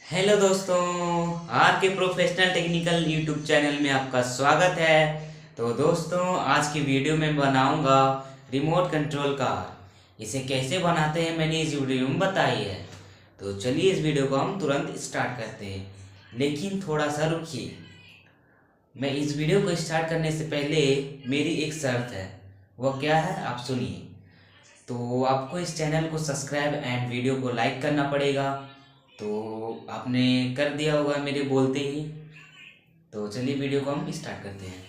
Hello दोस्तों, are के professional technical YouTube channel में आपका स्वागत है। तो दोस्तों, आज की वीडियो में बनाऊंगा रिमोट कंट्रोल कार। इसे कैसे बनाते हैं मैंने इस वीडियो में बताई है। तो चलिए इस वीडियो को हम तुरंत स्टार्ट करते हैं, लेकिन थोड़ा सा रुकिए। मैं इस वीडियो को स्टार्ट करने से पहले मेरी एक शर्त है। वह क्या है आप सुनिए। तो आपको इस चैनल को सब्सक्राइब एंड वीडियो को लाइक करना पड़ेगा। तो आपने कर दिया होगा मेरे बोलते ही। तो चलिए वीडियो को हम स्टार्ट करते हैं।